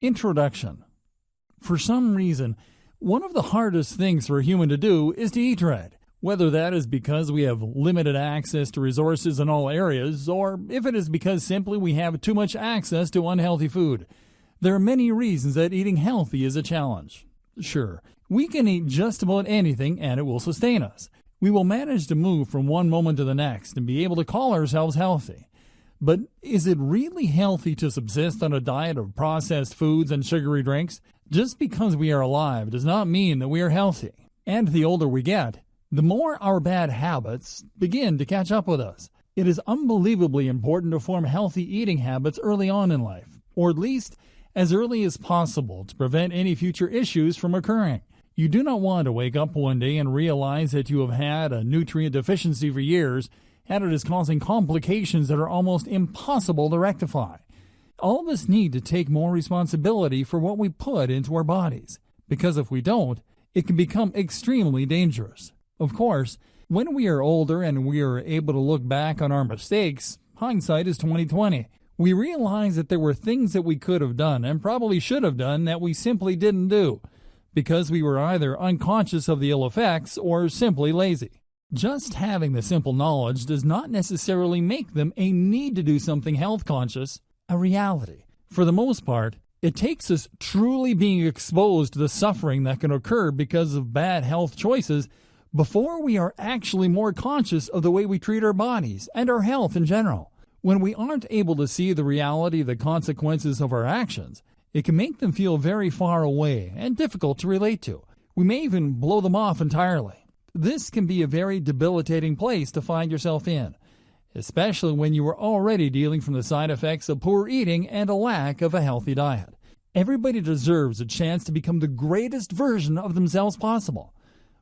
Introduction. For some reason, one of the hardest things for a human to do is to eat right. Whether that is because we have limited access to resources in all areas, or if it is because simply we have too much access to unhealthy food. There are many reasons that eating healthy is a challenge. Sure, we can eat just about anything and it will sustain us. We will manage to move from one moment to the next and be able to call ourselves healthy. But is it really healthy to subsist on a diet of processed foods and sugary drinks? Just because we are alive does not mean that we are healthy. And the older we get, the more our bad habits begin to catch up with us. It is unbelievably important to form healthy eating habits early on in life, or at least as early as possible to prevent any future issues from occurring. You do not want to wake up one day and realize that you have had a nutrient deficiency for years and it is causing complications that are almost impossible to rectify. All of us need to take more responsibility for what we put into our bodies, because if we don't, it can become extremely dangerous. Of course, when we are older and we are able to look back on our mistakes, hindsight is 20/20. We realize that there were things that we could have done and probably should have done that we simply didn't do, because we were either unconscious of the ill effects or simply lazy. Just having the simple knowledge does not necessarily make them a need to do something health conscious a reality. For the most part, it takes us truly being exposed to the suffering that can occur because of bad health choices before we are actually more conscious of the way we treat our bodies and our health in general. When we aren't able to see the reality of the consequences of our actions, it can make them feel very far away and difficult to relate to. We may even blow them off entirely. This can be a very debilitating place to find yourself in, especially when you are already dealing from the side effects of poor eating and a lack of a healthy diet. Everybody deserves a chance to become the greatest version of themselves possible.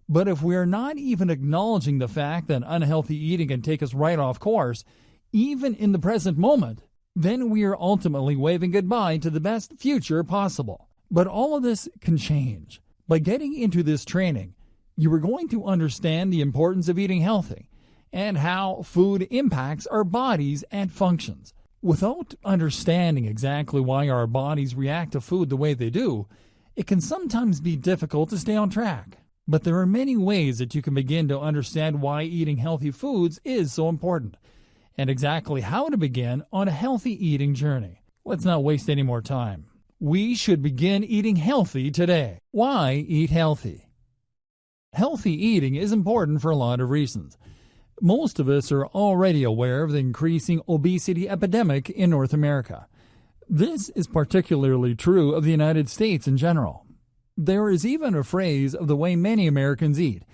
But if we are not even acknowledging the fact that unhealthy eating can take us right off course, even in the present moment, then we are ultimately waving goodbye to the best future possible. But all of this can change. By getting into this training, you are going to understand the importance of eating healthy and how food impacts our bodies and functions. Without understanding exactly why our bodies react to food the way they do, it can sometimes be difficult to stay on track. But there are many ways that you can begin to understand why eating healthy foods is so important, and exactly how to begin on a healthy eating journey. Let's not waste any more time. We should begin eating healthy today. Why eat healthy? Healthy eating is important for a lot of reasons. Most of us are already aware of the increasing obesity epidemic in North America. This is particularly true of the United States in general. There is even a phrase of the way many Americans eat,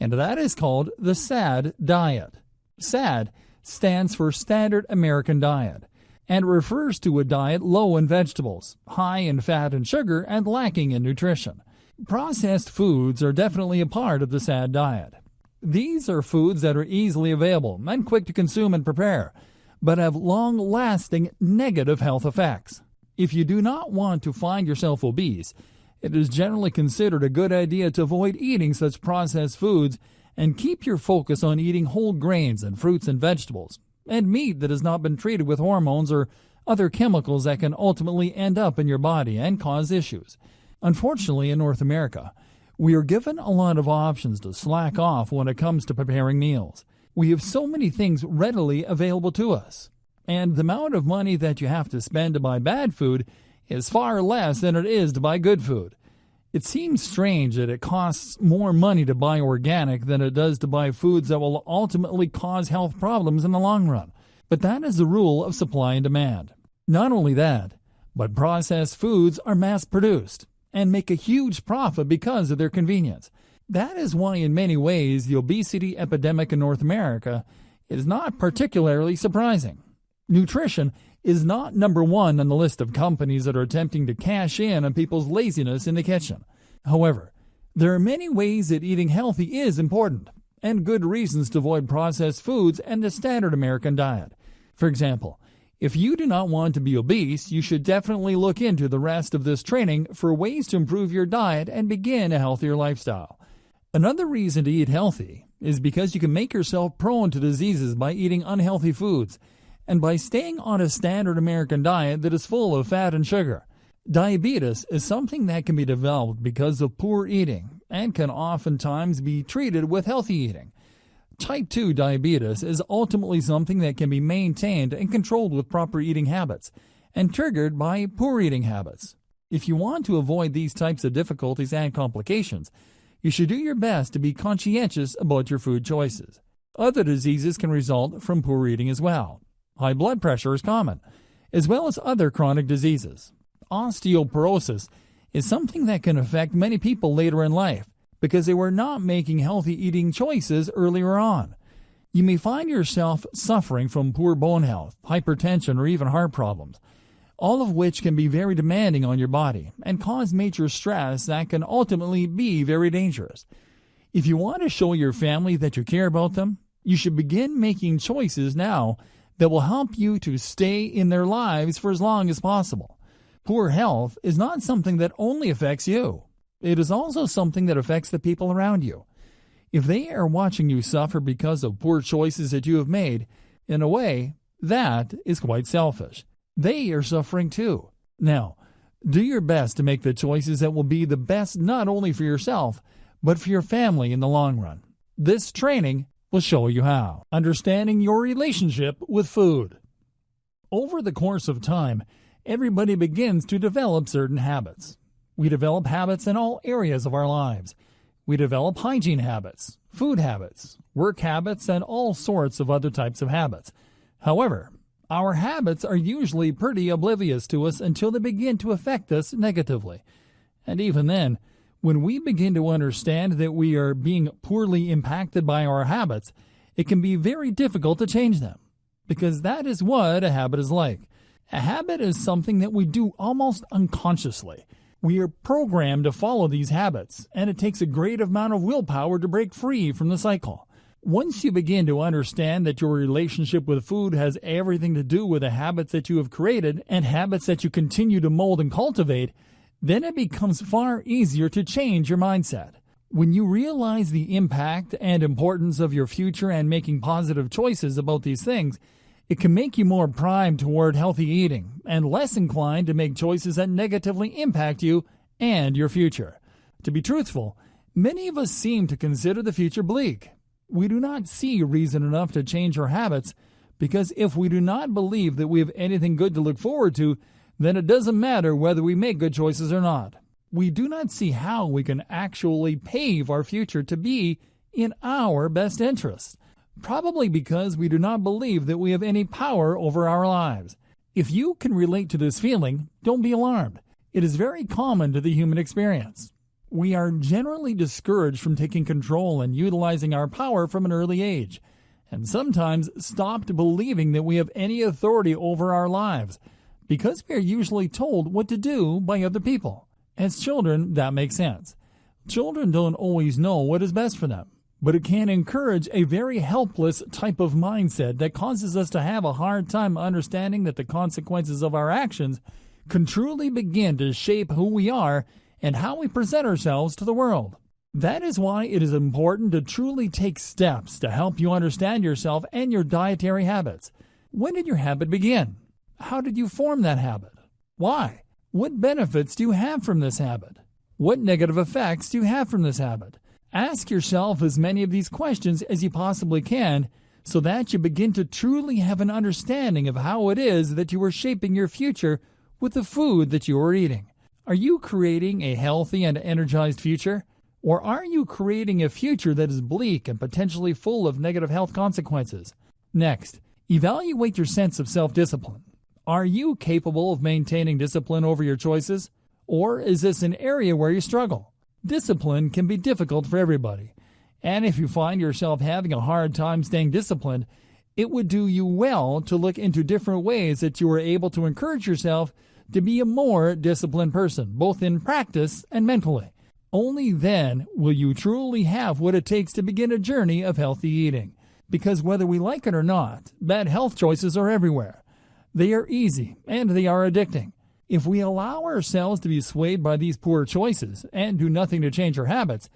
and that is called the SAD diet. SAD stands for Standard American Diet, and refers to a diet low in vegetables, high in fat and sugar, and lacking in nutrition. Processed foods are definitely a part of the SAD diet. These are foods that are easily available and quick to consume and prepare, but have long-lasting negative health effects. If you do not want to find yourself obese, it is generally considered a good idea to avoid eating such processed foods and keep your focus on eating whole grains and fruits and vegetables, and meat that has not been treated with hormones or other chemicals that can ultimately end up in your body and cause issues. Unfortunately, in North America, we are given a lot of options to slack off when it comes to preparing meals. We have so many things readily available to us, and the amount of money that you have to spend to buy bad food is far less than it is to buy good food. It seems strange that it costs more money to buy organic than it does to buy foods that will ultimately cause health problems in the long run. But that is the rule of supply and demand. Not only that, but processed foods are mass-produced and make a huge profit because of their convenience. That is why in many ways the obesity epidemic in North America is not particularly surprising. Nutrition is not number one on the list of companies that are attempting to cash in on people's laziness in the kitchen. However, there are many ways that eating healthy is important, and good reasons to avoid processed foods and the standard American diet. For example, if you do not want to be obese, you should definitely look into the rest of this training for ways to improve your diet and begin a healthier lifestyle. Another reason to eat healthy is because you can make yourself prone to diseases by eating unhealthy foods and by staying on a standard American diet that is full of fat and sugar. Diabetes is something that can be developed because of poor eating and can oftentimes be treated with healthy eating. Type 2 diabetes is ultimately something that can be maintained and controlled with proper eating habits and triggered by poor eating habits. If you want to avoid these types of difficulties and complications, you should do your best to be conscientious about your food choices. Other diseases can result from poor eating as well. High blood pressure is common, as well as other chronic diseases. Osteoporosis is something that can affect many people later in life because they were not making healthy eating choices earlier on. You may find yourself suffering from poor bone health, hypertension, or even heart problems, all of which can be very demanding on your body and cause major stress that can ultimately be very dangerous. If you want to show your family that you care about them, you should begin making choices now that will help you to stay in their lives for as long as possible. Poor health is not something that only affects you. It is also something that affects the people around you. If they are watching you suffer because of poor choices that you have made, in a way, that is quite selfish. They are suffering too. Now, do your best to make the choices that will be the best not only for yourself, but for your family in the long run. This training will show you how. Understanding your relationship with food. Over the course of time, everybody begins to develop certain habits. We develop habits in all areas of our lives. We develop hygiene habits, food habits, work habits, and all sorts of other types of habits. However, our habits are usually pretty oblivious to us until they begin to affect us negatively. And even then, when we begin to understand that we are being poorly impacted by our habits, it can be very difficult to change them, because that is what a habit is like. A habit is something that we do almost unconsciously. We are programmed to follow these habits, and it takes a great amount of willpower to break free from the cycle. Once you begin to understand that your relationship with food has everything to do with the habits that you have created and habits that you continue to mold and cultivate, then it becomes far easier to change your mindset. When you realize the impact and importance of your future and making positive choices about these things, it can make you more primed toward healthy eating and less inclined to make choices that negatively impact you and your future. To be truthful, many of us seem to consider the future bleak. We do not see reason enough to change our habits because if we do not believe that we have anything good to look forward to, then it doesn't matter whether we make good choices or not. We do not see how we can actually pave our future to be in our best interest. Probably because we do not believe that we have any power over our lives. If you can relate to this feeling, don't be alarmed. It is very common to the human experience. We are generally discouraged from taking control and utilizing our power from an early age, and sometimes stopped believing that we have any authority over our lives, because we are usually told what to do by other people. As children, that makes sense. Children don't always know what is best for them, but it can encourage a very helpless type of mindset that causes us to have a hard time understanding that the consequences of our actions can truly begin to shape who we are and how we present ourselves to the world. That is why it is important to truly take steps to help you understand yourself and your dietary habits. When did your habit begin? How did you form that habit? Why? What benefits do you have from this habit? What negative effects do you have from this habit? Ask yourself as many of these questions as you possibly can so that you begin to truly have an understanding of how it is that you are shaping your future with the food that you are eating. Are you creating a healthy and energized future? Or are you creating a future that is bleak and potentially full of negative health consequences? Next, evaluate your sense of self-discipline. Are you capable of maintaining discipline over your choices? Or is this an area where you struggle? Discipline can be difficult for everybody, and if you find yourself having a hard time staying disciplined, it would do you well to look into different ways that you are able to encourage yourself to be a more disciplined person, both in practice and mentally. Only then will you truly have what it takes to begin a journey of healthy eating. Because whether we like it or not, bad health choices are everywhere. They are easy and they are addicting. If we allow ourselves to be swayed by these poor choices and do nothing to change our habits,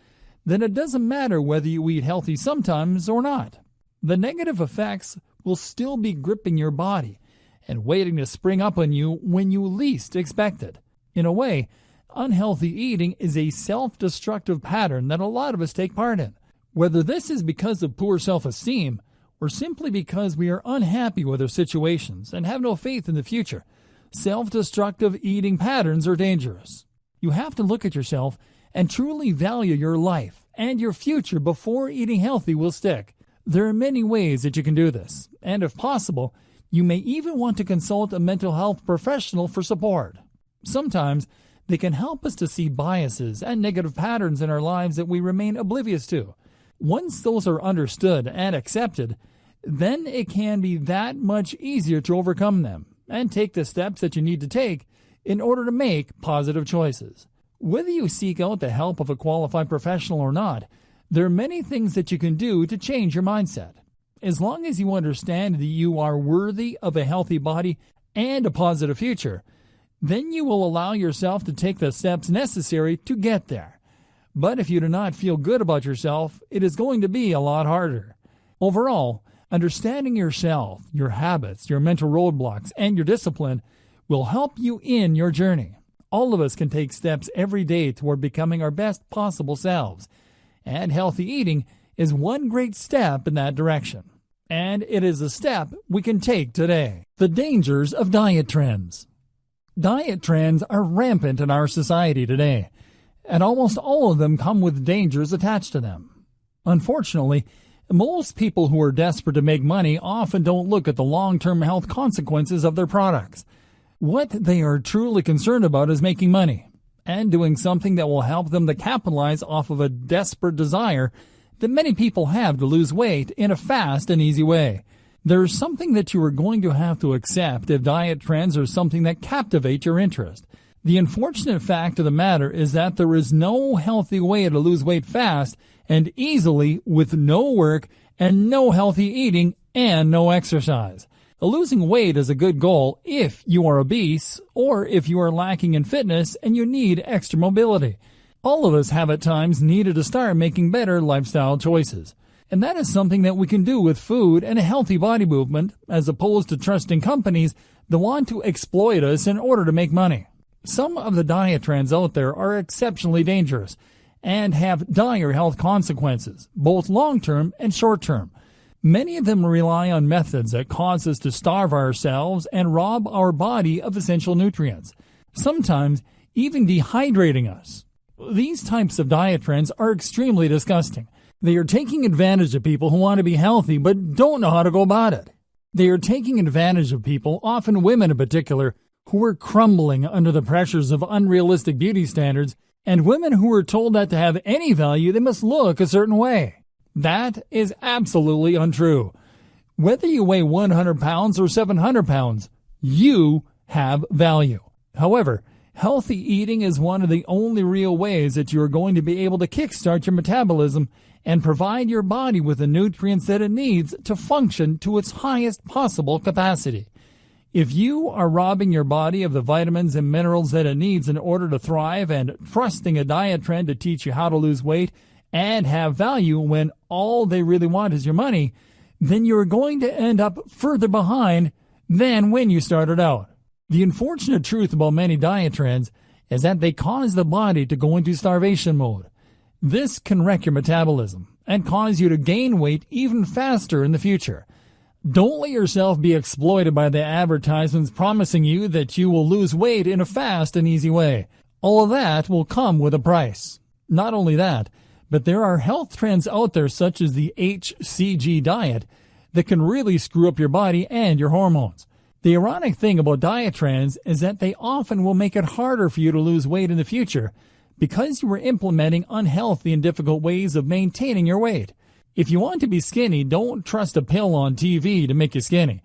then it doesn't matter whether you eat healthy sometimes or not. The negative effects will still be gripping your body and waiting to spring up on you when you least expect it. In a way, unhealthy eating is a self-destructive pattern that a lot of us take part in. Whether this is because of poor self-esteem or simply because we are unhappy with our situations and have no faith in the future, self-destructive eating patterns are dangerous. You have to look at yourself and truly value your life and your future before eating healthy will stick. There are many ways that you can do this, and if possible, you may even want to consult a mental health professional for support. Sometimes they can help us to see biases and negative patterns in our lives that we remain oblivious to. Once those are understood and accepted, then it can be that much easier to overcome them and take the steps that you need to take in order to make positive choices. Whether you seek out the help of a qualified professional or not, there are many things that you can do to change your mindset. As long as you understand that you are worthy of a healthy body and a positive future, then you will allow yourself to take the steps necessary to get there. But if you do not feel good about yourself, it is going to be a lot harder. Overall, understanding yourself, your habits, your mental roadblocks, and your discipline will help you in your journey. All of us can take steps every day toward becoming our best possible selves, and healthy eating is one great step in that direction. And it is a step we can take today. The dangers of diet trends. Diet trends are rampant in our society today, and almost all of them come with dangers attached to them. Unfortunately, most people who are desperate to make money often don't look at the long-term health consequences of their products. What they are truly concerned about is making money and doing something that will help them to capitalize off of a desperate desire that many people have to lose weight in a fast and easy way. There's something that you are going to have to accept if diet trends are something that captivate your interest. The unfortunate fact of the matter is that there is no healthy way to lose weight fast and easily with no work and no healthy eating and no exercise. Losing weight is a good goal if you are obese or if you are lacking in fitness and you need extra mobility. All of us have at times needed to start making better lifestyle choices. And that is something that we can do with food and a healthy body movement as opposed to trusting companies that want to exploit us in order to make money. Some of the diet trends out there are exceptionally dangerous and have dire health consequences, both long-term and short-term. Many of them rely on methods that cause us to starve ourselves and rob our body of essential nutrients, sometimes even dehydrating us. These types of diet trends are extremely disgusting. They are taking advantage of people who want to be healthy but don't know how to go about it. They are taking advantage of people, often women in particular, who are crumbling under the pressures of unrealistic beauty standards, and women who are told that to have any value they must look a certain way. That is absolutely untrue. Whether you weigh 100 pounds or 700 pounds, you have value. However, healthy eating is one of the only real ways that you are going to be able to kickstart your metabolism and provide your body with the nutrients that it needs to function to its highest possible capacity. If you are robbing your body of the vitamins and minerals that it needs in order to thrive and trusting a diet trend to teach you how to lose weight and have value when all they really want is your money, then you're going to end up further behind than when you started out. The unfortunate truth about many diet trends is that they cause the body to go into starvation mode. This can wreck your metabolism and cause you to gain weight even faster in the future. Don't let yourself be exploited by the advertisements promising you that you will lose weight in a fast and easy way. All of that will come with a price. Not only that, but there are health trends out there such as the HCG diet that can really screw up your body and your hormones. The ironic thing about diet trends is that they often will make it harder for you to lose weight in the future because you are implementing unhealthy and difficult ways of maintaining your weight. If you want to be skinny, don't trust a pill on TV to make you skinny.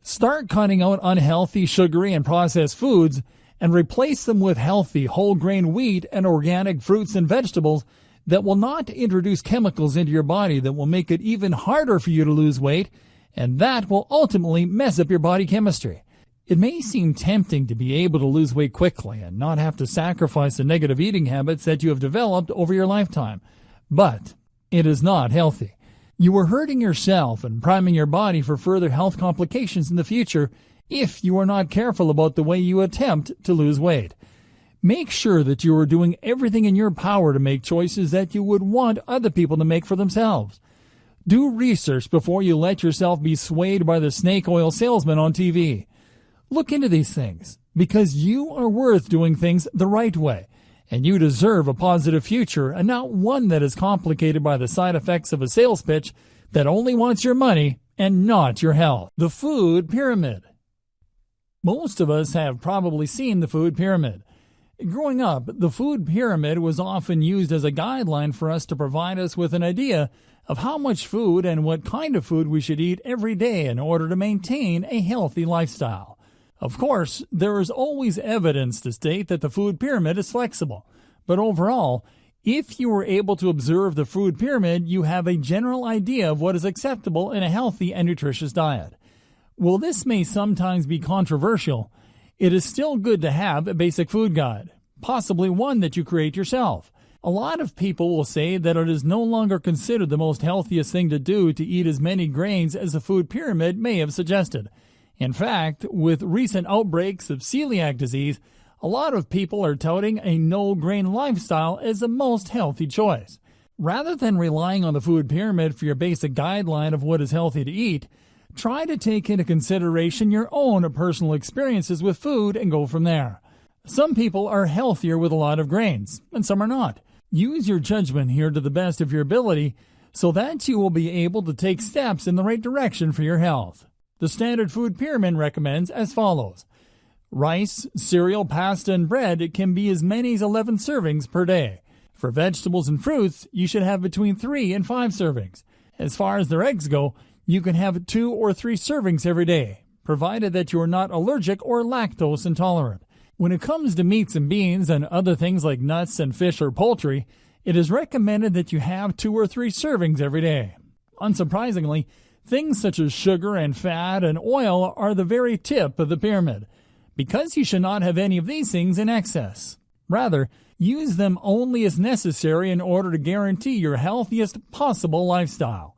Start cutting out unhealthy, sugary, and processed foods and replace them with healthy, whole-grain wheat and organic fruits and vegetables that will not introduce chemicals into your body that will make it even harder for you to lose weight, and that will ultimately mess up your body chemistry. It may seem tempting to be able to lose weight quickly and not have to sacrifice the negative eating habits that you have developed over your lifetime, but it is not healthy. You are hurting yourself and priming your body for further health complications in the future if you are not careful about the way you attempt to lose weight. Make sure that you are doing everything in your power to make choices that you would want other people to make for themselves. Do research before you let yourself be swayed by the snake oil salesman on TV. Look into these things, because you are worth doing things the right way, and you deserve a positive future and not one that is complicated by the side effects of a sales pitch that only wants your money and not your health. The food pyramid. Most of us have probably seen the food pyramid. Growing up, the food pyramid was often used as a guideline for us to provide us with an idea of how much food and what kind of food we should eat every day in order to maintain a healthy lifestyle. Of course, there is always evidence to state that the food pyramid is flexible, but overall, if you were able to observe the food pyramid, you have a general idea of what is acceptable in a healthy and nutritious diet. While this may sometimes be controversial, it is still good to have a basic food guide, possibly one that you create yourself. A lot of people will say that it is no longer considered the most healthiest thing to do to eat as many grains as the food pyramid may have suggested. In fact, with recent outbreaks of celiac disease, a lot of people are touting a no-grain lifestyle as the most healthy choice. Rather than relying on the food pyramid for your basic guideline of what is healthy to eat, try to take into consideration your own personal experiences with food and go from there. Some people are healthier with a lot of grains, and some are not. Use your judgment here to the best of your ability so that you will be able to take steps in the right direction for your health. The standard food pyramid recommends as follows. Rice, cereal, pasta, and bread can be as many as 11 servings per day. For vegetables and fruits, you should have between 3 and 5 servings. As far as their eggs go, you can have 2 or 3 servings every day, provided that you are not allergic or lactose intolerant. When it comes to meats and beans and other things like nuts and fish or poultry, it is recommended that you have 2 or 3 servings every day. Unsurprisingly, things such as sugar and fat and oil are the very tip of the pyramid, because you should not have any of these things in excess. Rather, use them only as necessary in order to guarantee your healthiest possible lifestyle.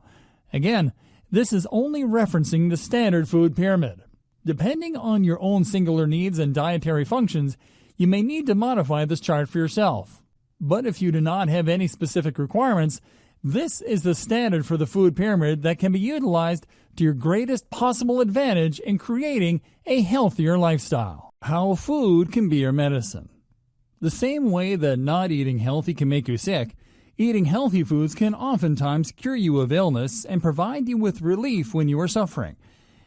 Again, this is only referencing the standard food pyramid. Depending on your own singular needs and dietary functions, you may need to modify this chart for yourself. But if you do not have any specific requirements, this is the standard for the food pyramid that can be utilized to your greatest possible advantage in creating a healthier lifestyle. How food can be your medicine. The same way that not eating healthy can make you sick, eating healthy foods can oftentimes cure you of illness and provide you with relief when you are suffering.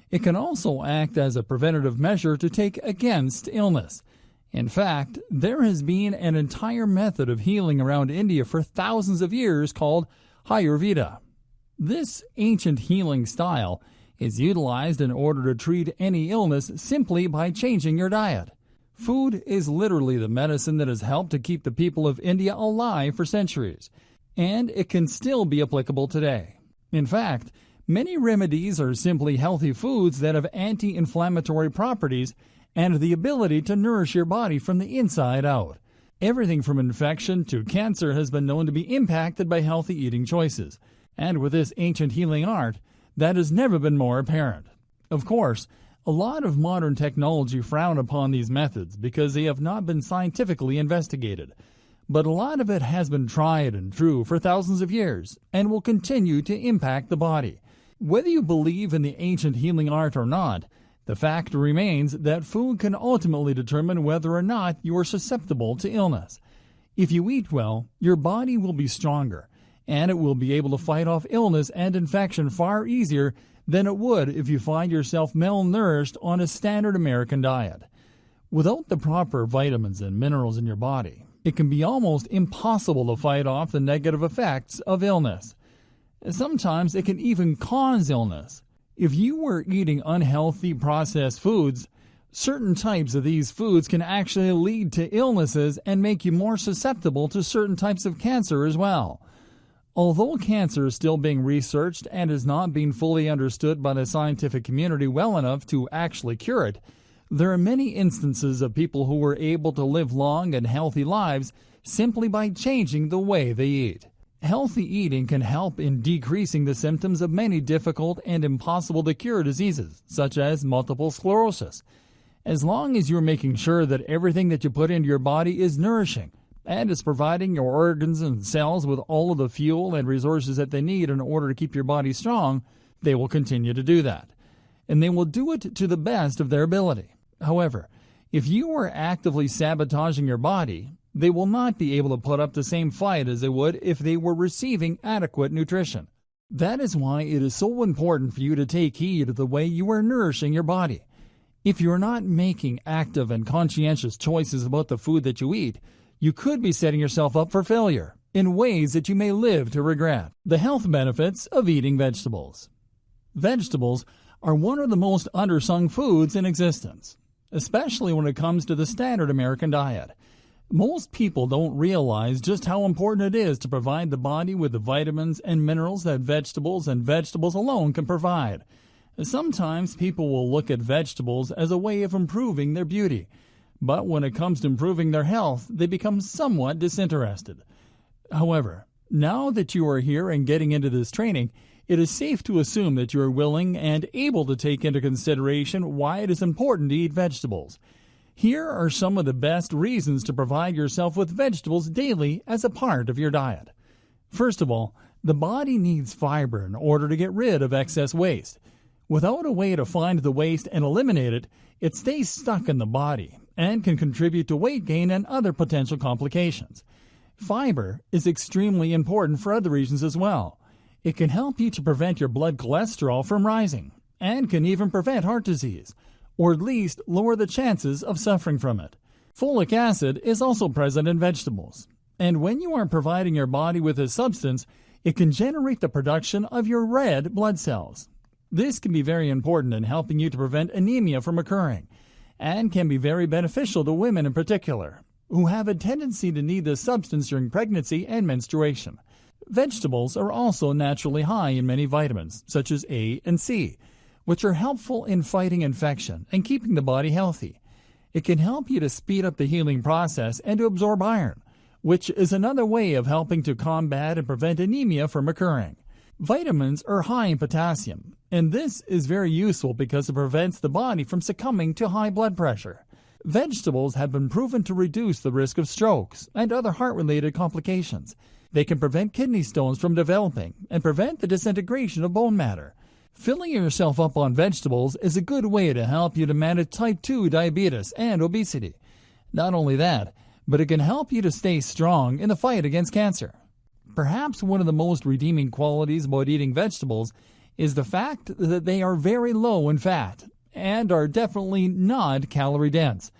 It can also act as a preventative measure to take against illness. In fact, there has been an entire method of healing around India for thousands of years called Ayurveda. This ancient healing style is utilized in order to treat any illness simply by changing your diet. Food is literally the medicine that has helped to keep the people of India alive for centuries, and it can still be applicable today. In fact, many remedies are simply healthy foods that have anti-inflammatory properties and the ability to nourish your body from the inside out. Everything from infection to cancer has been known to be impacted by healthy eating choices, and with this ancient healing art, that has never been more apparent. Of course, a lot of modern technology frown upon these methods because they have not been scientifically investigated, but a lot of it has been tried and true for thousands of years and will continue to impact the body. Whether you believe in the ancient healing art or not, the fact remains that food can ultimately determine whether or not you are susceptible to illness. If you eat well, your body will be stronger, and it will be able to fight off illness and infection far easier than it would if you find yourself malnourished on a standard American diet. Without the proper vitamins and minerals in your body, it can be almost impossible to fight off the negative effects of illness. Sometimes it can even cause illness. If you were eating unhealthy processed foods, certain types of these foods can actually lead to illnesses and make you more susceptible to certain types of cancer as well. Although cancer is still being researched and is not being fully understood by the scientific community well enough to actually cure it, there are many instances of people who were able to live long and healthy lives simply by changing the way they eat. Healthy eating can help in decreasing the symptoms of many difficult and impossible-to-cure diseases, such as multiple sclerosis. As long as you're making sure that everything that you put into your body is nourishing and is providing your organs and cells with all of the fuel and resources that they need in order to keep your body strong, they will continue to do that. And they will do it to the best of their ability. However, if you are actively sabotaging your body, they will not be able to put up the same fight as they would if they were receiving adequate nutrition. That is why it is so important for you to take heed of the way you are nourishing your body. If you're not making active and conscientious choices about the food that you eat, you could be setting yourself up for failure in ways that you may live to regret. The health benefits of eating vegetables. Vegetables are one of the most undersung foods in existence, especially when it comes to the standard American diet. Most people don't realize just how important it is to provide the body with the vitamins and minerals that vegetables and vegetables alone can provide. Sometimes people will look at vegetables as a way of improving their beauty, but when it comes to improving their health, they become somewhat disinterested. However, now that you are here and getting into this training, it is safe to assume that you are willing and able to take into consideration why it is important to eat vegetables. Here are some of the best reasons to provide yourself with vegetables daily as a part of your diet. First of all, the body needs fiber in order to get rid of excess waste. Without a way to find the waste and eliminate it, it stays stuck in the body and can contribute to weight gain and other potential complications. Fiber is extremely important for other reasons as well. It can help you to prevent your blood cholesterol from rising and can even prevent heart disease, or at least lower the chances of suffering from it. Folic acid is also present in vegetables, and when you are providing your body with this substance, it can generate the production of your red blood cells. This can be very important in helping you to prevent anemia from occurring, and can be very beneficial to women in particular, who have a tendency to need this substance during pregnancy and menstruation. Vegetables are also naturally high in many vitamins, such as A and C, which are helpful in fighting infection and keeping the body healthy. It can help you to speed up the healing process and to absorb iron, which is another way of helping to combat and prevent anemia from occurring. Vitamins are high in potassium, and this is very useful because it prevents the body from succumbing to high blood pressure. Vegetables have been proven to reduce the risk of strokes and other heart-related complications. They can prevent kidney stones from developing and prevent the disintegration of bone matter. Filling yourself up on vegetables is a good way to help you to manage type 2 diabetes and obesity. Not only that, but it can help you to stay strong in the fight against cancer. Perhaps one of the most redeeming qualities about eating vegetables is the fact that they are very low in fat and are definitely not calorie dense.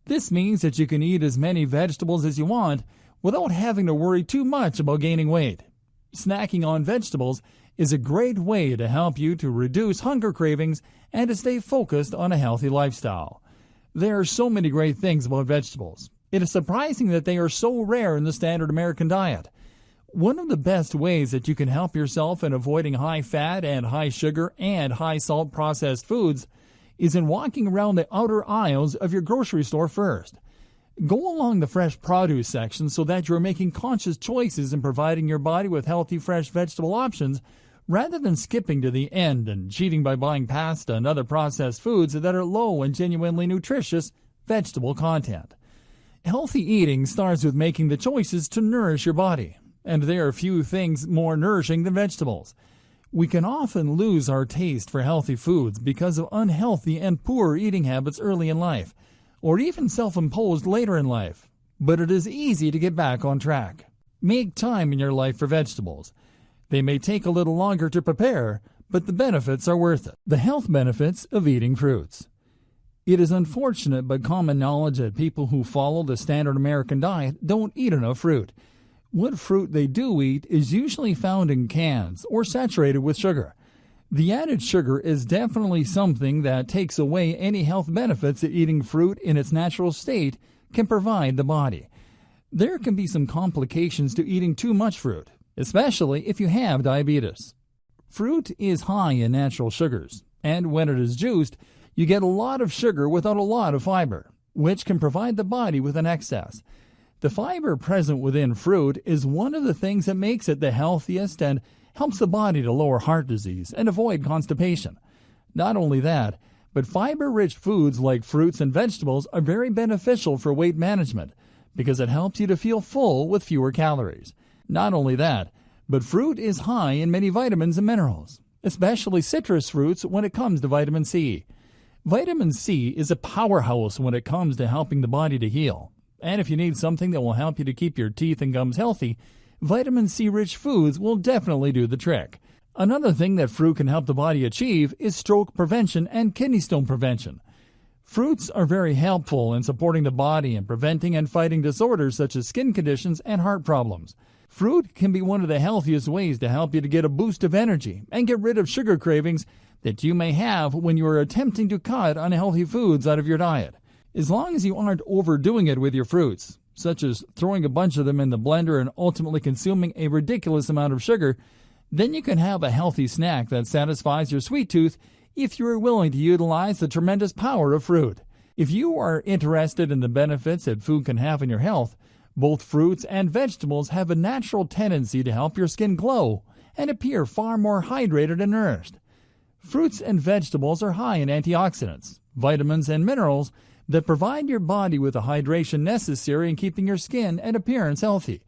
This means that you can eat as many vegetables as you want without having to worry too much about gaining weight. Snacking on vegetables is a great way to help you to reduce hunger cravings and to stay focused on a healthy lifestyle. There are so many great things about vegetables. It is surprising that they are so rare in the standard American diet. One of the best ways that you can help yourself in avoiding high fat and high sugar and high salt processed foods is in walking around the outer aisles of your grocery store first. Go along the fresh produce section so that you're making conscious choices in providing your body with healthy fresh vegetable options rather than skipping to the end and cheating by buying pasta and other processed foods that are low in genuinely nutritious vegetable content. Healthy eating starts with making the choices to nourish your body, and there are few things more nourishing than vegetables. We can often lose our taste for healthy foods because of unhealthy and poor eating habits early in life, or even self-imposed later in life. But it is easy to get back on track. Make time in your life for vegetables. They may take a little longer to prepare, but the benefits are worth it. The health benefits of eating fruits. It is unfortunate but common knowledge that people who follow the standard American diet don't eat enough fruit. What fruit they do eat is usually found in cans or saturated with sugar. The added sugar is definitely something that takes away any health benefits that eating fruit in its natural state can provide the body. There can be some complications to eating too much fruit, especially if you have diabetes. Fruit is high in natural sugars, and when it is juiced, you get a lot of sugar without a lot of fiber, which can provide the body with an excess. The fiber present within fruit is one of the things that makes it the healthiest and helps the body to lower heart disease and avoid constipation. Not only that, But fiber-rich foods like fruits and vegetables are very beneficial for weight management because it helps you to feel full with fewer calories. Not only that, but fruit is high in many vitamins and minerals, especially citrus fruits when it comes to vitamin C. Vitamin C is a powerhouse when it comes to helping the body to heal. And if you need something that will help you to keep your teeth and gums healthy, vitamin C-rich foods will definitely do the trick. Another thing that fruit can help the body achieve is stroke prevention and kidney stone prevention. Fruits are very helpful in supporting the body and preventing and fighting disorders such as skin conditions and heart problems. Fruit can be one of the healthiest ways to help you to get a boost of energy and get rid of sugar cravings that you may have when you are attempting to cut unhealthy foods out of your diet. As long as you aren't overdoing it with your fruits, such as throwing a bunch of them in the blender and ultimately consuming a ridiculous amount of sugar, then you can have a healthy snack that satisfies your sweet tooth if you are willing to utilize the tremendous power of fruit. If you are interested in the benefits that food can have in your health, both fruits and vegetables have a natural tendency to help your skin glow and appear far more hydrated and nourished. Fruits and vegetables are high in antioxidants, vitamins, and minerals that provide your body with the hydration necessary in keeping your skin and appearance healthy.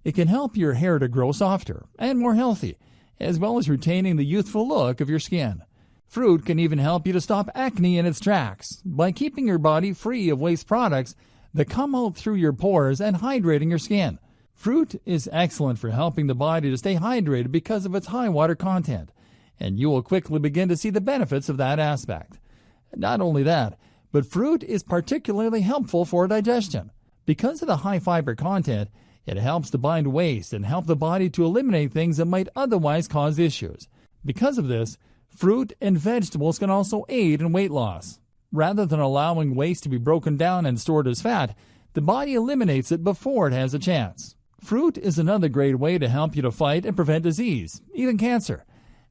It can help your hair to grow softer and more healthy, as well as retaining the youthful look of your skin. Fruit can even help you to stop acne in its tracks by keeping your body free of waste products that come out through your pores and hydrating your skin. Fruit is excellent for helping the body to stay hydrated because of its high water content, and you will quickly begin to see the benefits of that aspect. Not only that, but fruit is particularly helpful for digestion. Because of the high fiber content, it helps to bind waste and help the body to eliminate things that might otherwise cause issues. Because of this, fruit and vegetables can also aid in weight loss. Rather than allowing waste to be broken down and stored as fat, the body eliminates it before it has a chance. Fruit is another great way to help you to fight and prevent disease, even cancer.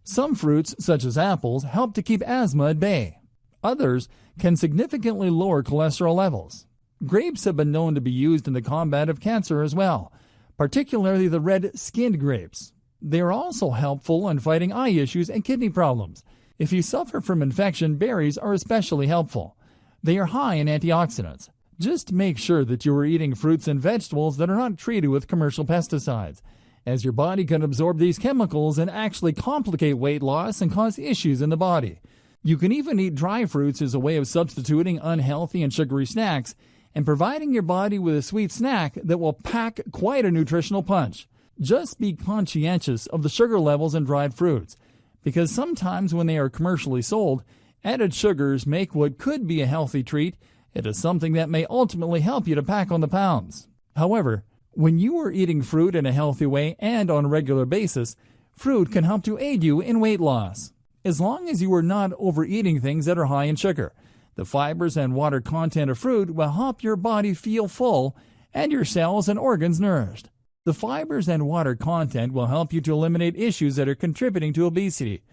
Some fruits, such as apples, help to keep asthma at bay. Others can significantly lower cholesterol levels. Grapes have been known to be used in the combat of cancer as well, particularly the red-skinned grapes. They are also helpful in fighting eye issues and kidney problems. If you suffer from infection, berries are especially helpful. They are high in antioxidants. Just make sure that you are eating fruits and vegetables that are not treated with commercial pesticides, as your body can absorb these chemicals and actually complicate weight loss and cause issues in the body. You can even eat dry fruits as a way of substituting unhealthy and sugary snacks and providing your body with a sweet snack that will pack quite a nutritional punch. Just be conscientious of the sugar levels in dried fruits, because sometimes when they are commercially sold, added sugars make what could be a healthy treat into something that may ultimately help you to pack on the pounds. However, when you are eating fruit in a healthy way and on a regular basis, fruit can help to aid you in weight loss. As long as you are not overeating things that are high in sugar, the fibers and water content of fruit will help your body feel full and your cells and organs nourished. The fibers and water content will help you to eliminate issues that are contributing to obesity.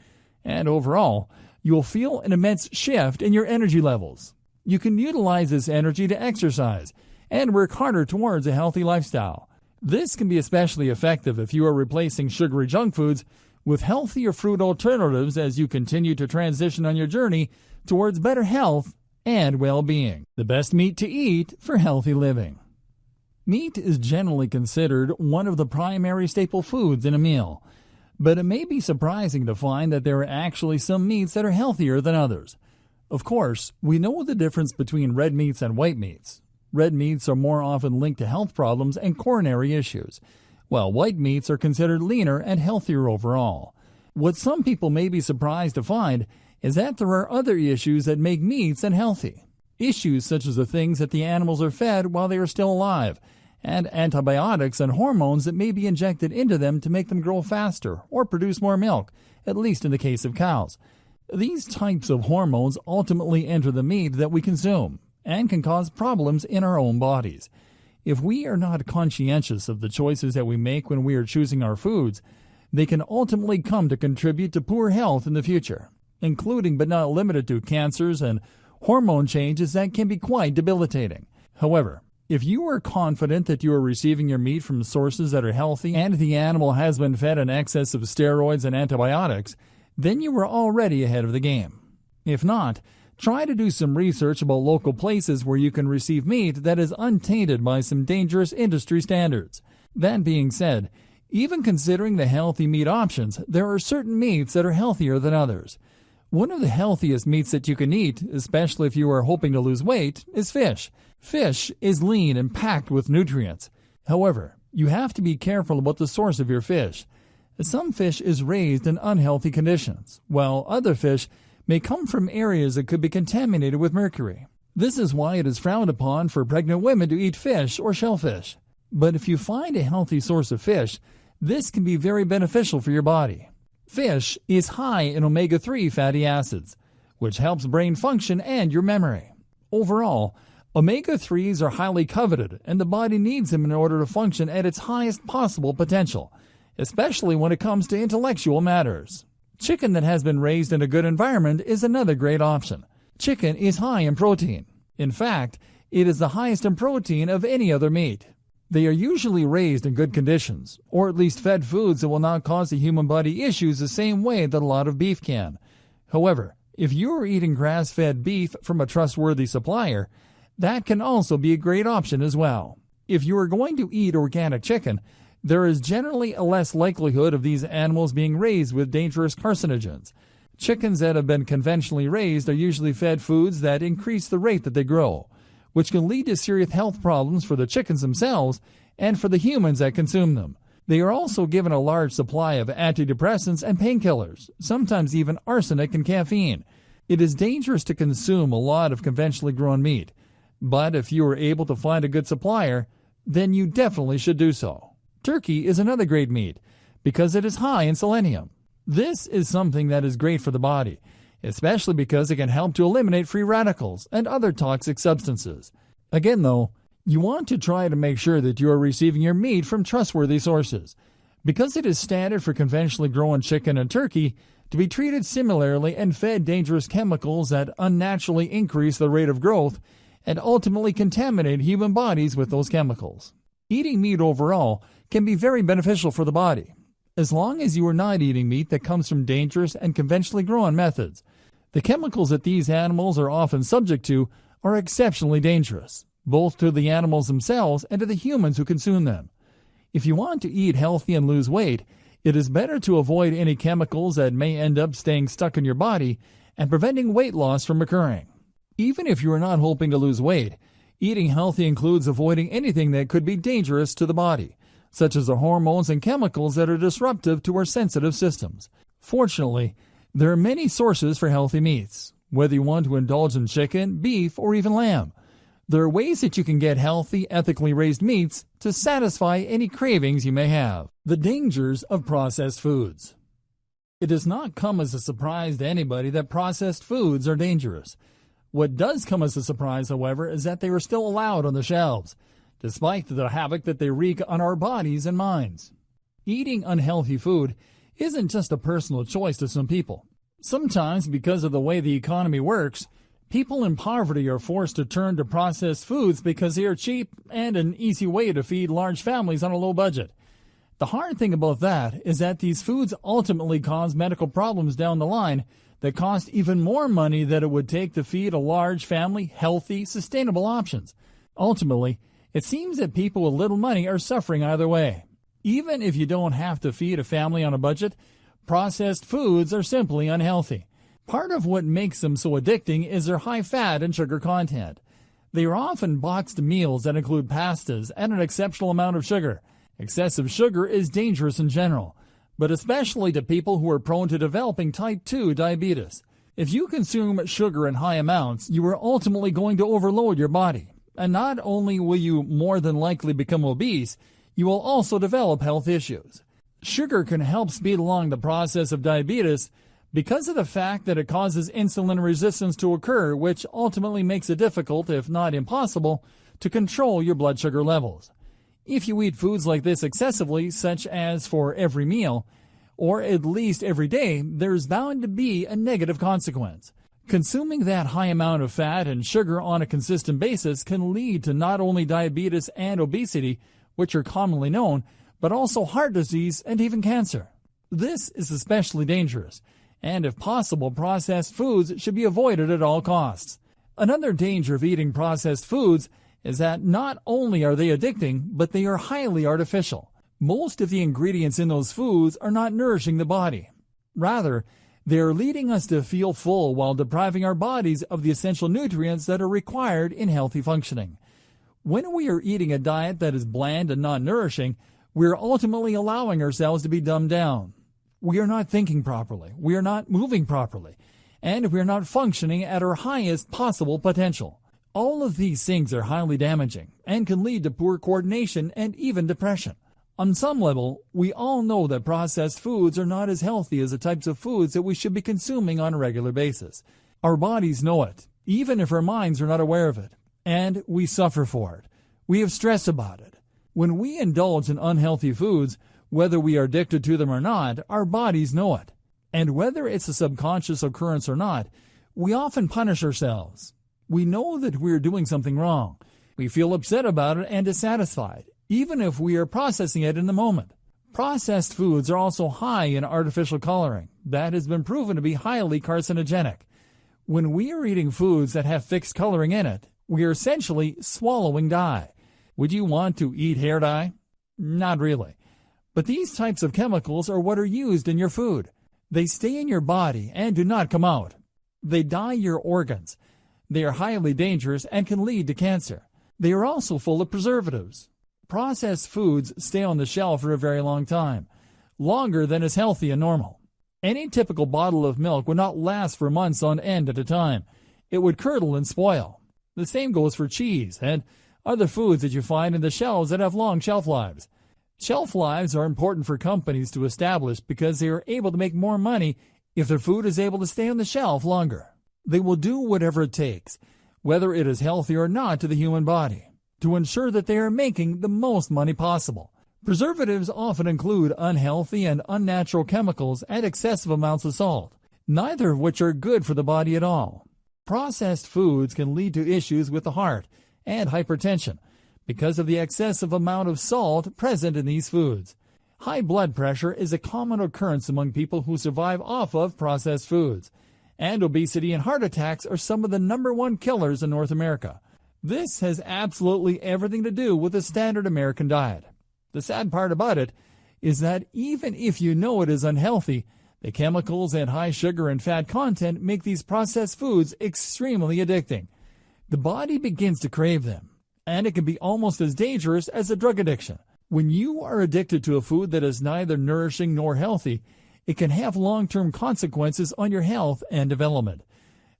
And overall, you'll feel an immense shift in your energy levels. You can utilize this energy to exercise and work harder towards a healthy lifestyle. This can be especially effective if you are replacing sugary junk foods with healthier fruit alternatives as you continue to transition on your journey towards better health and well-being. The best meat to eat for healthy living. Meat is generally considered one of the primary staple foods in a meal, but it may be surprising to find that there are actually some meats that are healthier than others. Of course, we know the difference between red meats and white meats. Red meats are more often linked to health problems and coronary issues, while white meats are considered leaner and healthier overall. What some people may be surprised to find is that there are other issues that make meats unhealthy. Issues such as the things that the animals are fed while they are still alive, and antibiotics and hormones that may be injected into them to make them grow faster or produce more milk, at least in the case of cows. These types of hormones ultimately enter the meat that we consume and can cause problems in our own bodies. If we are not conscientious of the choices that we make when we are choosing our foods, they can ultimately come to contribute to poor health in the future, including but not limited to cancers and hormone changes that can be quite debilitating. However, if you are confident that you are receiving your meat from sources that are healthy and the animal has been fed an excess of steroids and antibiotics, then you are already ahead of the game. If not, Try to do some research about local places where you can receive meat that is untainted by some dangerous industry standards. That being said, even considering the healthy meat options, there are certain meats that are healthier than others. One of the healthiest meats that you can eat, especially if you are hoping to lose weight, is fish. Fish is lean and packed with nutrients. However, you have to be careful about the source of your fish. Some fish is raised in unhealthy conditions, while other fish may come from areas that could be contaminated with mercury. This is why it is frowned upon for pregnant women to eat fish or shellfish. But if you find a healthy source of fish, this can be very beneficial for your body. Fish is high in omega-3 fatty acids, which helps brain function and your memory. Overall, omega-3s are highly coveted, and the body needs them in order to function at its highest possible potential, especially when it comes to intellectual matters. Chicken that has been raised in a good environment is another great option. Chicken is high in protein. In fact, it is the highest in protein of any other meat. They are usually raised in good conditions, or at least fed foods that will not cause the human body issues the same way that a lot of beef can. However, if you are eating grass-fed beef from a trustworthy supplier, that can also be a great option as well. If you are going to eat organic chicken, there is generally a less likelihood of these animals being raised with dangerous carcinogens. Chickens that have been conventionally raised are usually fed foods that increase the rate that they grow, which can lead to serious health problems for the chickens themselves and for the humans that consume them. They are also given a large supply of antidepressants and painkillers, sometimes even arsenic and caffeine. It is dangerous to consume a lot of conventionally grown meat, but if you are able to find a good supplier, then you definitely should do so. Turkey is another great meat because it is high in selenium. This is something that is great for the body, especially because it can help to eliminate free radicals and other toxic substances. Again, though, you want to try to make sure that you are receiving your meat from trustworthy sources. Because it is standard for conventionally grown chicken and turkey to be treated similarly and fed dangerous chemicals that unnaturally increase the rate of growth and ultimately contaminate human bodies with those chemicals. Eating meat overall can be very beneficial for the body, as long as you are not eating meat that comes from dangerous and conventionally grown methods. The chemicals that these animals are often subject to are exceptionally dangerous, both to the animals themselves and to the humans who consume them. If you want to eat healthy and lose weight, it is better to avoid any chemicals that may end up staying stuck in your body and preventing weight loss from occurring. Even if you are not hoping to lose weight, eating healthy includes avoiding anything that could be dangerous to the body, such as the hormones and chemicals that are disruptive to our sensitive systems. Fortunately, there are many sources for healthy meats, whether you want to indulge in chicken, beef, or even lamb. There are ways that you can get healthy, ethically raised meats to satisfy any cravings you may have. The dangers of processed foods. It does not come as a surprise to anybody that processed foods are dangerous. What does come as a surprise, however, is that they are still allowed on the shelves, despite the havoc that they wreak on our bodies and minds. Eating unhealthy food isn't just a personal choice to some people. Sometimes, because of the way the economy works, people in poverty are forced to turn to processed foods because they are cheap and an easy way to feed large families on a low budget. The hard thing about that is that these foods ultimately cause medical problems down the line that cost even more money than it would take to feed a large family healthy, sustainable options. Ultimately, it seems that people with little money are suffering either way. Even if you don't have to feed a family on a budget, processed foods are simply unhealthy. Part of what makes them so addicting is their high fat and sugar content. They are often boxed meals that include pastas and an exceptional amount of sugar. Excessive sugar is dangerous in general, but especially to people who are prone to developing type 2 diabetes. If you consume sugar in high amounts, you are ultimately going to overload your body. And not only will you more than likely become obese, you will also develop health issues. Sugar can help speed along the process of diabetes because of the fact that it causes insulin resistance to occur, which ultimately makes it difficult, if not impossible, to control your blood sugar levels. If you eat foods like this excessively, such as for every meal, or at least every day, there is bound to be a negative consequence. Consuming that high amount of fat and sugar on a consistent basis can lead to not only diabetes and obesity, which are commonly known, but also heart disease and even cancer. This is especially dangerous, and if possible, processed foods should be avoided at all costs. Another danger of eating processed foods is that not only are they addicting, but they are highly artificial. Most of the ingredients in those foods are not nourishing the body. Rather, they are leading us to feel full while depriving our bodies of the essential nutrients that are required in healthy functioning. When we are eating a diet that is bland and non-nourishing, we are ultimately allowing ourselves to be dumbed down. We are not thinking properly, we are not moving properly, and we are not functioning at our highest possible potential. All of these things are highly damaging and can lead to poor coordination and even depression. On some level, we all know that processed foods are not as healthy as the types of foods that we should be consuming on a regular basis. Our bodies know it, even if our minds are not aware of it, and we suffer for it. We have stress about it. When we indulge in unhealthy foods, whether we are addicted to them or not, our bodies know it. And whether it's a subconscious occurrence or not, we often punish ourselves. We know that we are doing something wrong. We feel upset about it and dissatisfied, even if we are processing it in the moment. Processed foods are also high in artificial coloring. That has been proven to be highly carcinogenic. When we are eating foods that have fixed coloring in it, we are essentially swallowing dye. Would you want to eat hair dye? Not really. But these types of chemicals are what are used in your food. They stay in your body and do not come out. They dye your organs. They are highly dangerous and can lead to cancer. They are also full of preservatives. Processed foods stay on the shelf for a very long time, longer than is healthy and normal. Any typical bottle of milk would not last for months on end at a time. It would curdle and spoil. The same goes for cheese and other foods that you find in the shelves that have long shelf lives. Shelf lives are important for companies to establish because they are able to make more money if their food is able to stay on the shelf longer. They will do whatever it takes, whether it is healthy or not to the human body, to ensure that they are making the most money possible. Preservatives often include unhealthy and unnatural chemicals and excessive amounts of salt, neither of which are good for the body at all. Processed foods can lead to issues with the heart and hypertension because of the excessive amount of salt present in these foods. High blood pressure is a common occurrence among people who survive off of processed foods, and obesity and heart attacks are some of the #1 killers in North America. This has absolutely everything to do with the standard American diet. The sad part about it is that even if you know it is unhealthy, the chemicals and high sugar and fat content make these processed foods extremely addicting. The body begins to crave them, and it can be almost as dangerous as a drug addiction. When you are addicted to a food that is neither nourishing nor healthy, it can have long-term consequences on your health and development.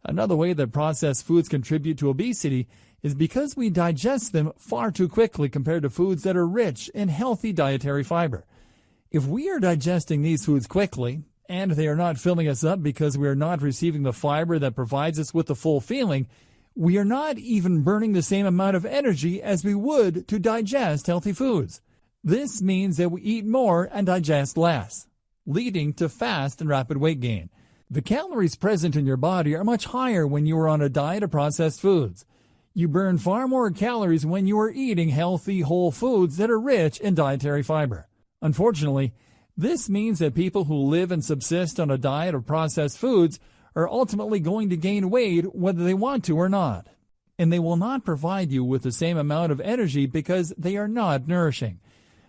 Another way that processed foods contribute to obesity is because we digest them far too quickly compared to foods that are rich in healthy dietary fiber. If we are digesting these foods quickly, and they are not filling us up because we are not receiving the fiber that provides us with the full feeling, we are not even burning the same amount of energy as we would to digest healthy foods. This means that we eat more and digest less, leading to fast and rapid weight gain. The calories present in your body are much higher when you are on a diet of processed foods. You burn far more calories when you are eating healthy, whole foods that are rich in dietary fiber. Unfortunately, this means that people who live and subsist on a diet of processed foods are ultimately going to gain weight whether they want to or not. And they will not provide you with the same amount of energy because they are not nourishing.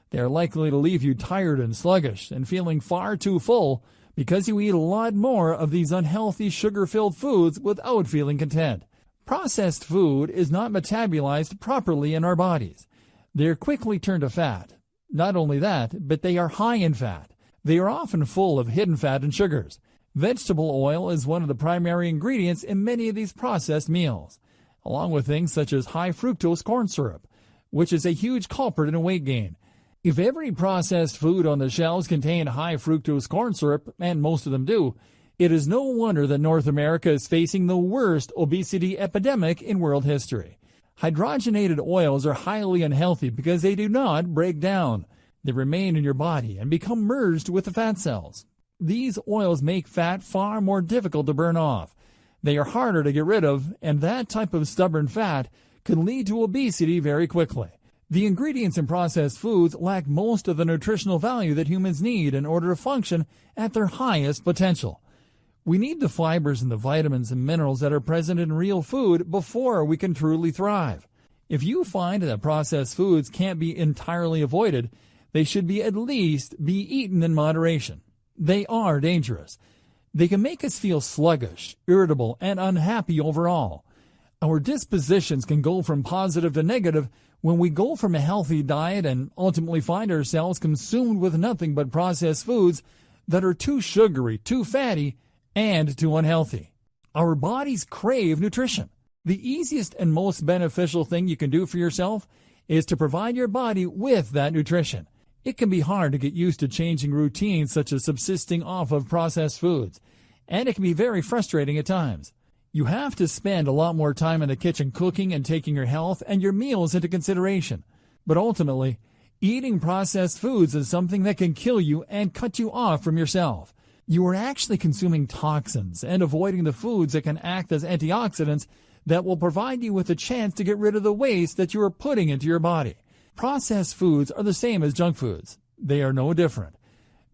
They are likely to leave you tired and sluggish and feeling far too full because you eat a lot more of these unhealthy sugar-filled foods without feeling content. Processed food is not metabolized properly in our bodies. They are quickly turned to fat. Not only that, but they are high in fat. They are often full of hidden fat and sugars. Vegetable oil is one of the primary ingredients in many of these processed meals, along with things such as high fructose corn syrup, which is a huge culprit in weight gain. If every processed food on the shelves contained high fructose corn syrup, and most of them do, it is no wonder that North America is facing the worst obesity epidemic in world history. Hydrogenated oils are highly unhealthy because they do not break down. They remain in your body and become merged with the fat cells. These oils make fat far more difficult to burn off. They are harder to get rid of, and that type of stubborn fat can lead to obesity very quickly. The ingredients in processed foods lack most of the nutritional value that humans need in order to function at their highest potential. We need the fibers and the vitamins and minerals that are present in real food before we can truly thrive. If you find that processed foods can't be entirely avoided, they should at least be eaten in moderation. They are dangerous. They can make us feel sluggish, irritable, and unhappy overall. Our dispositions can go from positive to negative when we go from a healthy diet and ultimately find ourselves consumed with nothing but processed foods that are too sugary, too fatty, and too unhealthy. Our bodies crave nutrition. The easiest and most beneficial thing you can do for yourself is to provide your body with that nutrition. It can be hard to get used to changing routines such as subsisting off of processed foods, and it can be very frustrating at times. You have to spend a lot more time in the kitchen cooking and taking your health and your meals into consideration. But ultimately, eating processed foods is something that can kill you and cut you off from yourself. You are actually consuming toxins and avoiding the foods that can act as antioxidants that will provide you with a chance to get rid of the waste that you are putting into your body. Processed foods are the same as junk foods. They are no different.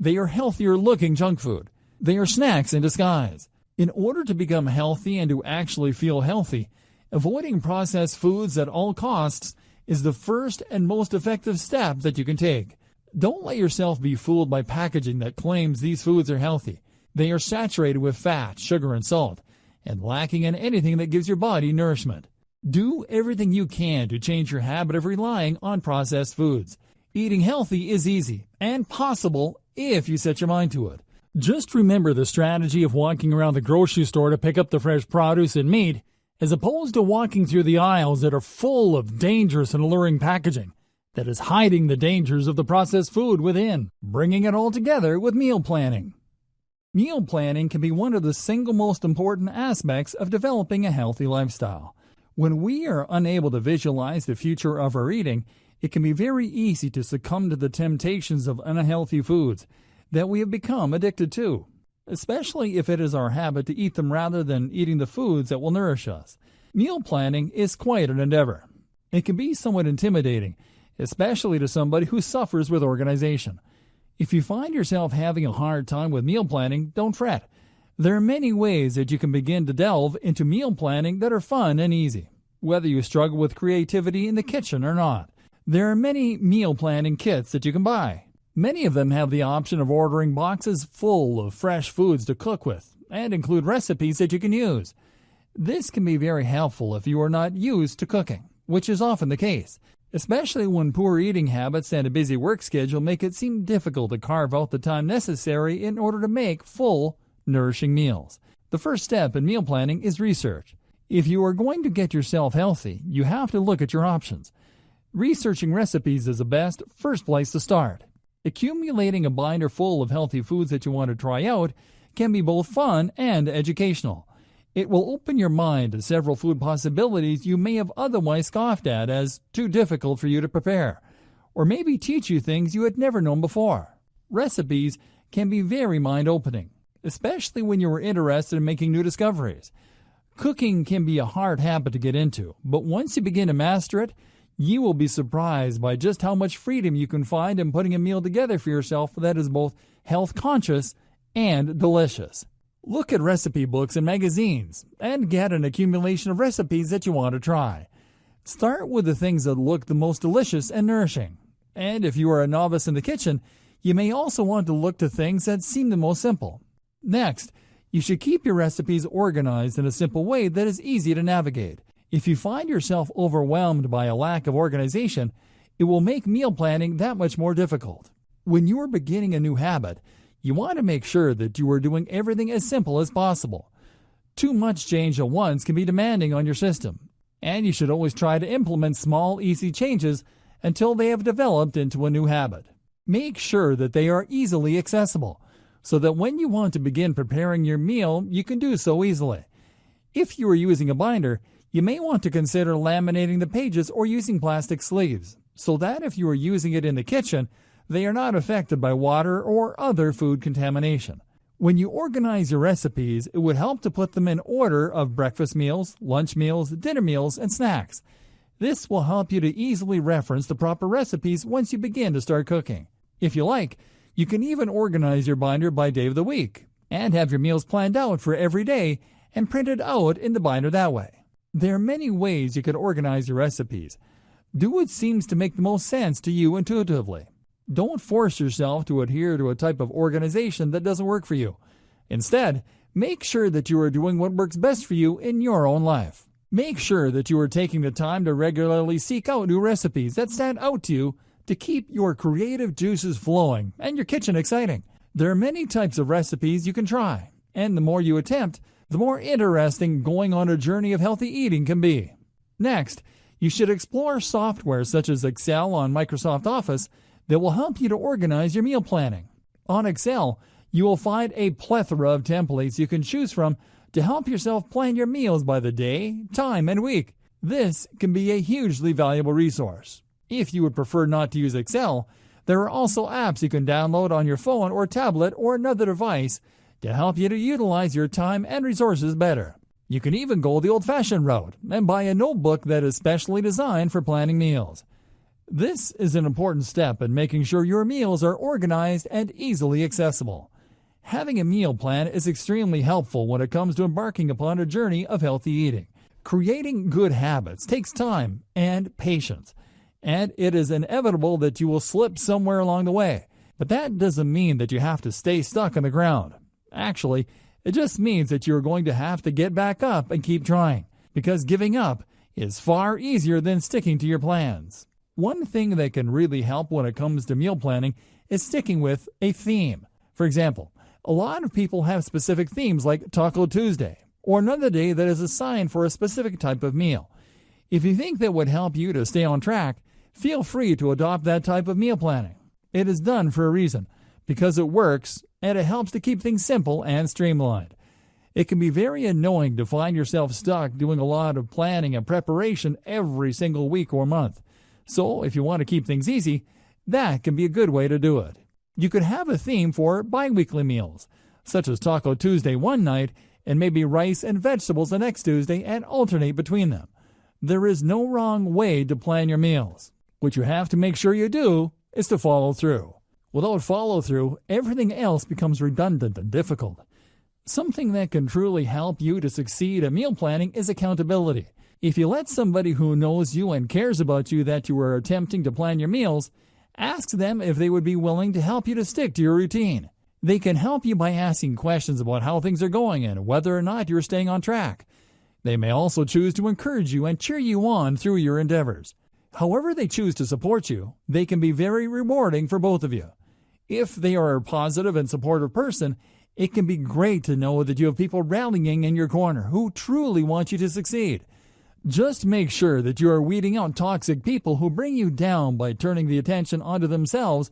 They are healthier looking junk food. They are snacks in disguise. In order to become healthy and to actually feel healthy, avoiding processed foods at all costs is the first and most effective step that you can take. Don't let yourself be fooled by packaging that claims these foods are healthy. They are saturated with fat, sugar, and salt, and lacking in anything that gives your body nourishment. Do everything you can to change your habit of relying on processed foods. Eating healthy is easy and possible if you set your mind to it. Just remember the strategy of walking around the grocery store to pick up the fresh produce and meat, as opposed to walking through the aisles that are full of dangerous and alluring packaging that is hiding the dangers of the processed food within. Bringing it all together with meal planning. Meal planning can be one of the single most important aspects of developing a healthy lifestyle. When we are unable to visualize the future of our eating, it can be very easy to succumb to the temptations of unhealthy foods that we have become addicted to, especially if it is our habit to eat them rather than eating the foods that will nourish us. Meal planning is quite an endeavor. It can be somewhat intimidating, especially to somebody who suffers with organization. If you find yourself having a hard time with meal planning, don't fret. There are many ways that you can begin to delve into meal planning that are fun and easy, whether you struggle with creativity in the kitchen or not. There are many meal planning kits that you can buy. Many of them have the option of ordering boxes full of fresh foods to cook with and include recipes that you can use. This can be very helpful if you are not used to cooking, which is often the case, especially when poor eating habits and a busy work schedule make it seem difficult to carve out the time necessary in order to make full, nourishing meals. The first step in meal planning is research. If you are going to get yourself healthy, you have to look at your options. Researching recipes is the best first place to start. Accumulating a binder full of healthy foods that you want to try out can be both fun and educational. It will open your mind to several food possibilities you may have otherwise scoffed at as too difficult for you to prepare, or maybe teach you things you had never known before. Recipes can be very mind-opening, especially when you are interested in making new discoveries. Cooking can be a hard habit to get into, but once you begin to master it, you will be surprised by just how much freedom you can find in putting a meal together for yourself that is both health-conscious and delicious. Look at recipe books and magazines and get an accumulation of recipes that you want to try. Start with the things that look the most delicious and nourishing. And if you are a novice in the kitchen, you may also want to look to things that seem the most simple. Next, you should keep your recipes organized in a simple way that is easy to navigate. If you find yourself overwhelmed by a lack of organization, it will make meal planning that much more difficult. When you are beginning a new habit, you want to make sure that you are doing everything as simple as possible. Too much change at once can be demanding on your system, and you should always try to implement small, easy changes until they have developed into a new habit. Make sure that they are easily accessible, so that when you want to begin preparing your meal, you can do so easily. If you are using a binder, you may want to consider laminating the pages or using plastic sleeves, so that if you are using it in the kitchen, they are not affected by water or other food contamination. When you organize your recipes, it would help to put them in order of breakfast meals, lunch meals, dinner meals, and snacks. This will help you to easily reference the proper recipes once you begin to start cooking. If you like, you can even organize your binder by day of the week and have your meals planned out for every day and printed out in the binder that way. There are many ways you can organize your recipes. Do what seems to make the most sense to you intuitively. Don't force yourself to adhere to a type of organization that doesn't work for you. Instead, make sure that you are doing what works best for you in your own life. Make sure that you are taking the time to regularly seek out new recipes that stand out to you to keep your creative juices flowing and your kitchen exciting. There are many types of recipes you can try, and the more you attempt, the more interesting going on a journey of healthy eating can be. Next, you should explore software such as Excel on Microsoft Office that will help you to organize your meal planning. On Excel, you will find a plethora of templates you can choose from to help yourself plan your meals by the day, time, and week. This can be a hugely valuable resource. If you would prefer not to use Excel, there are also apps you can download on your phone or tablet or another device to help you to utilize your time and resources better. You can even go the old-fashioned route and buy a notebook that is specially designed for planning meals. This is an important step in making sure your meals are organized and easily accessible. Having a meal plan is extremely helpful when it comes to embarking upon a journey of healthy eating. Creating good habits takes time and patience, and it is inevitable that you will slip somewhere along the way. But that doesn't mean that you have to stay stuck on the ground. Actually, it just means that you're going to have to get back up and keep trying, because giving up is far easier than sticking to your plans. One thing that can really help when it comes to meal planning is sticking with a theme. For example, a lot of people have specific themes like Taco Tuesday, or another day that is assigned for a specific type of meal. If you think that would help you to stay on track, feel free to adopt that type of meal planning. It is done for a reason, because it works and it helps to keep things simple and streamlined. It can be very annoying to find yourself stuck doing a lot of planning and preparation every single week or month. So if you want to keep things easy, that can be a good way to do it. You could have a theme for bi-weekly meals, such as Taco Tuesday one night and maybe rice and vegetables the next Tuesday and alternate between them. There is no wrong way to plan your meals. What you have to make sure you do is to follow through. Without follow-through, everything else becomes redundant and difficult. Something that can truly help you to succeed at meal planning is accountability. If you let somebody who knows you and cares about you that you are attempting to plan your meals, ask them if they would be willing to help you to stick to your routine. They can help you by asking questions about how things are going and whether or not you're staying on track. They may also choose to encourage you and cheer you on through your endeavors. However they choose to support you, they can be very rewarding for both of you. If they are a positive and supportive person, it can be great to know that you have people rallying in your corner who truly want you to succeed. Just make sure that you are weeding out toxic people who bring you down by turning the attention onto themselves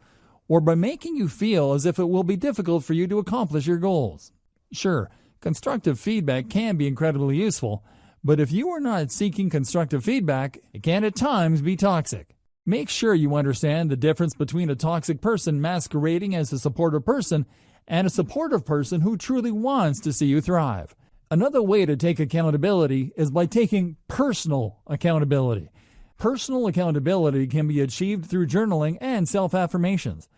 or by making you feel as if it will be difficult for you to accomplish your goals. Sure, constructive feedback can be incredibly useful, but if you are not seeking constructive feedback, it can at times be toxic. Make sure you understand the difference between a toxic person masquerading as a supportive person and a supportive person who truly wants to see you thrive. Another way to take accountability is by taking personal accountability. Personal accountability can be achieved through journaling and self-affirmations.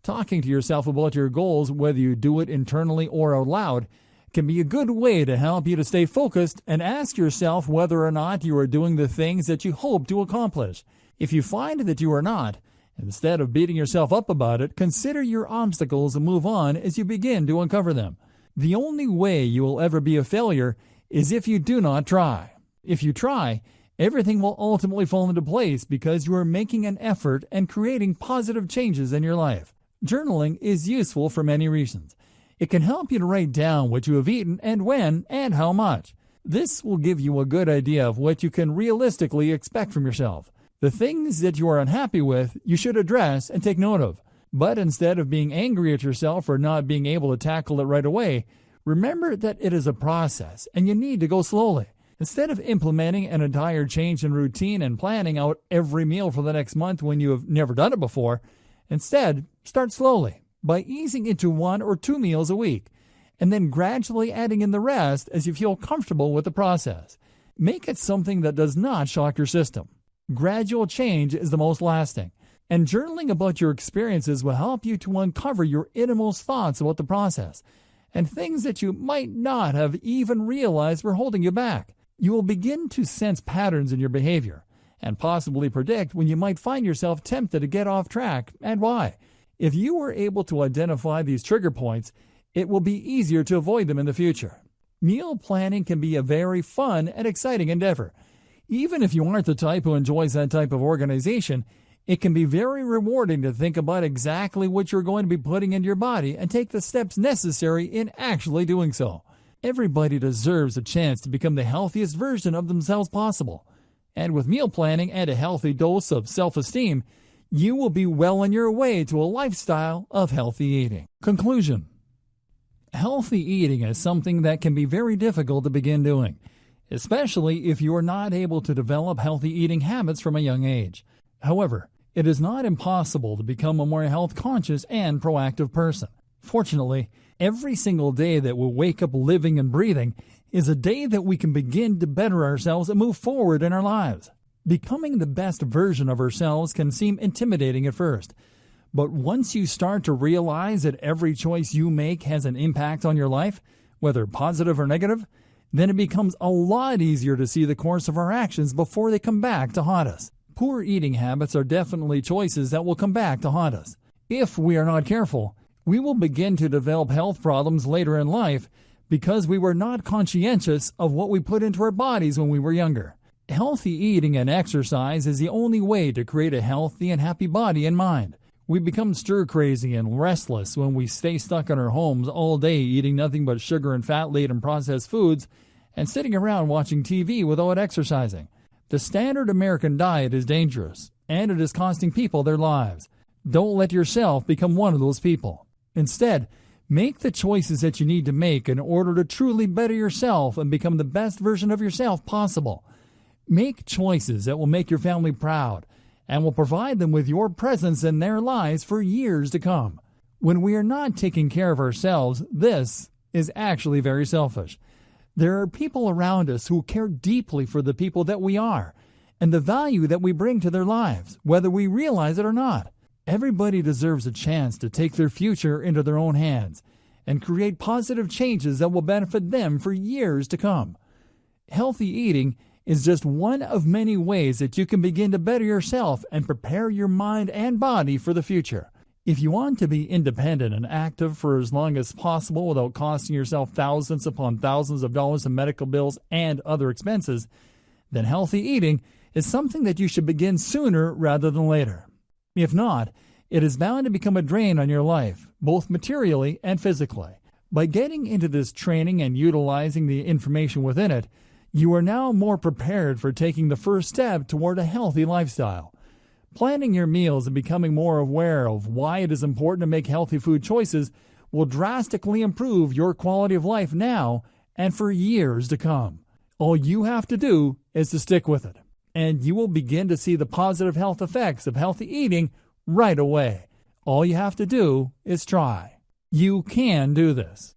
Talking to yourself about your goals, whether you do it internally or out loud, can be a good way to help you to stay focused and ask yourself whether or not you are doing the things that you hope to accomplish. If you find that you are not, instead of beating yourself up about it, consider your obstacles and move on as you begin to uncover them. The only way you will ever be a failure is if you do not try. If you try, everything will ultimately fall into place because you are making an effort and creating positive changes in your life. Journaling is useful for many reasons. It can help you to write down what you have eaten and when and how much. This will give you a good idea of what you can realistically expect from yourself. The things that you are unhappy with, you should address and take note of. But instead of being angry at yourself for not being able to tackle it right away, remember that it is a process and you need to go slowly. Instead of implementing an entire change in routine and planning out every meal for the next month when you have never done it before, instead, start slowly by easing into 1 or 2 meals a week, and then gradually adding in the rest as you feel comfortable with the process. Make it something that does not shock your system. Gradual change is the most lasting, and journaling about your experiences will help you to uncover your innermost thoughts about the process and things that you might not have even realized were holding you back. You will begin to sense patterns in your behavior and possibly predict when you might find yourself tempted to get off track and why. If you were able to identify these trigger points, it will be easier to avoid them in the future. Meal planning can be a very fun and exciting endeavor. Even if you aren't the type who enjoys that type of organization, it can be very rewarding to think about exactly what you're going to be putting into your body and take the steps necessary in actually doing so. Everybody deserves a chance to become the healthiest version of themselves possible. And with meal planning and a healthy dose of self-esteem, you will be well on your way to a lifestyle of healthy eating. Conclusion. Healthy eating is something that can be very difficult to begin doing, especially if you are not able to develop healthy eating habits from a young age. However, it is not impossible to become a more health-conscious and proactive person. Fortunately, every single day that we wake up living and breathing is a day that we can begin to better ourselves and move forward in our lives. Becoming the best version of ourselves can seem intimidating at first, but once you start to realize that every choice you make has an impact on your life, whether positive or negative, then it becomes a lot easier to see the course of our actions before they come back to haunt us. Poor eating habits are definitely choices that will come back to haunt us. If we are not careful, we will begin to develop health problems later in life because we were not conscientious of what we put into our bodies when we were younger. Healthy eating and exercise is the only way to create a healthy and happy body and mind. We become stir-crazy and restless when we stay stuck in our homes all day eating nothing but sugar and fat-laden processed foods and sitting around watching TV without exercising. The standard American diet is dangerous, and it is costing people their lives. Don't let yourself become one of those people. Instead, make the choices that you need to make in order to truly better yourself and become the best version of yourself possible. Make choices that will make your family proud and will provide them with your presence in their lives for years to come. When we are not taking care of ourselves, this is actually very selfish. There are people around us who care deeply for the people that we are and the value that we bring to their lives, whether we realize it or not. Everybody deserves a chance to take their future into their own hands and create positive changes that will benefit them for years to come. Healthy eating is just one of many ways that you can begin to better yourself and prepare your mind and body for the future. If you want to be independent and active for as long as possible without costing yourself thousands upon thousands of dollars in medical bills and other expenses, then healthy eating is something that you should begin sooner rather than later. If not, it is bound to become a drain on your life, both materially and physically. By getting into this training and utilizing the information within it, you are now more prepared for taking the first step toward a healthy lifestyle. Planning your meals and becoming more aware of why it is important to make healthy food choices will drastically improve your quality of life now and for years to come. All you have to do is to stick with it, and you will begin to see the positive health effects of healthy eating right away. All you have to do is try. You can do this.